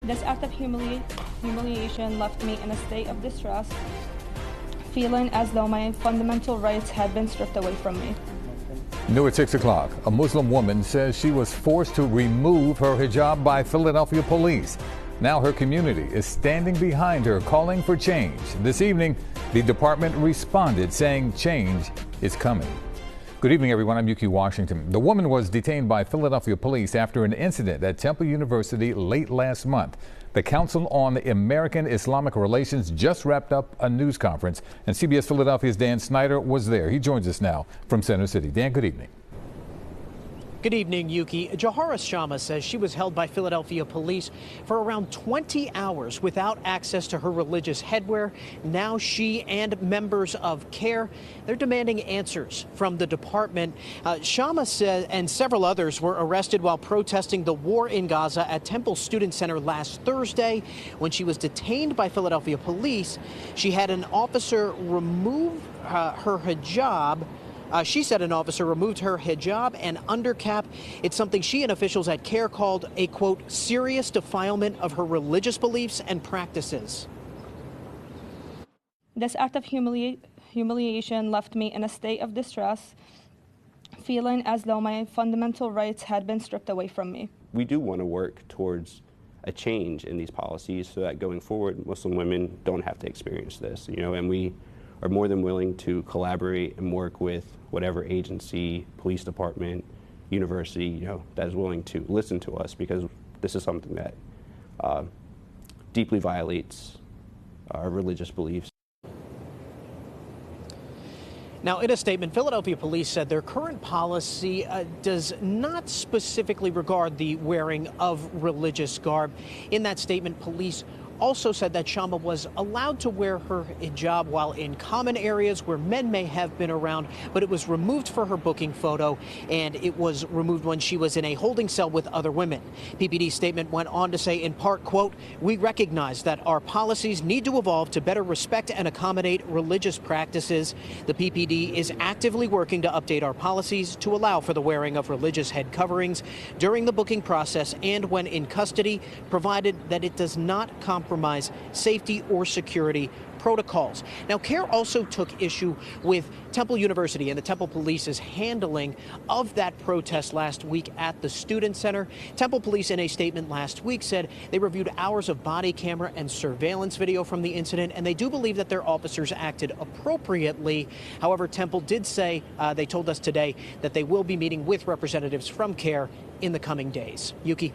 This act of humiliation left me in a state of distress, feeling as though my fundamental rights had been stripped away from me. New at 6 o'clock, a Muslim woman says she was forced to remove her hijab by Philadelphia police. Now her community is standing behind her, calling for change. This evening, the department responded, saying change is coming. Good evening, everyone. I'm Yuki Washington. The woman was detained by Philadelphia police after an incident at Temple University late last month. The Council on American Islamic Relations just wrapped up a news conference, and CBS Philadelphia's Dan Snyder was there. He joins us now from Center City. Dan, good evening. Good evening, Yuki. Jahara Shama says she was held by Philadelphia police for around 20 hours without access to her religious headwear. Now she and members of CARE, they're demanding answers from the department. Shama said, and several others were arrested while protesting the war in Gaza at Temple Student Center last Thursday. When she was detained by Philadelphia police, she had an officer remove her hijab. She said an officer removed her hijab and undercap. It's something she and officials at CARE called a, quote, serious defilement of her religious beliefs and practices. This act of humiliation left me in a state of distress, feeling as though my fundamental rights had been stripped away from me. We do want to work towards a change in these policies so that going forward, Muslim women don't have to experience this, and we are more than willing to collaborate and work with whatever agency, police department, university, that is willing to listen to us, because this is something that deeply violates our religious beliefs. Now, in a statement, Philadelphia police said their current policy does not specifically regard the wearing of religious garb. In that statement, police also said that Shama was allowed to wear her hijab while in common areas where men may have been around, but it was removed for her booking photo, and it was removed when she was in a holding cell with other women. PPD's statement went on to say, in part, quote, "We recognize that our policies need to evolve to better respect and accommodate religious practices. The PPD is actively working to update our policies to allow for the wearing of religious head coverings during the booking process and when in custody, provided that it does not compromise safety or security protocols." Now, CARE also took issue with Temple University and the Temple Police's handling of that protest last week at the Student Center. Temple Police, in a statement last week, said they reviewed hours of body camera and surveillance video from the incident, and they do believe that their officers acted appropriately. However, Temple did say, they told us today, that they will be meeting with representatives from CARE in the coming days. Yuki.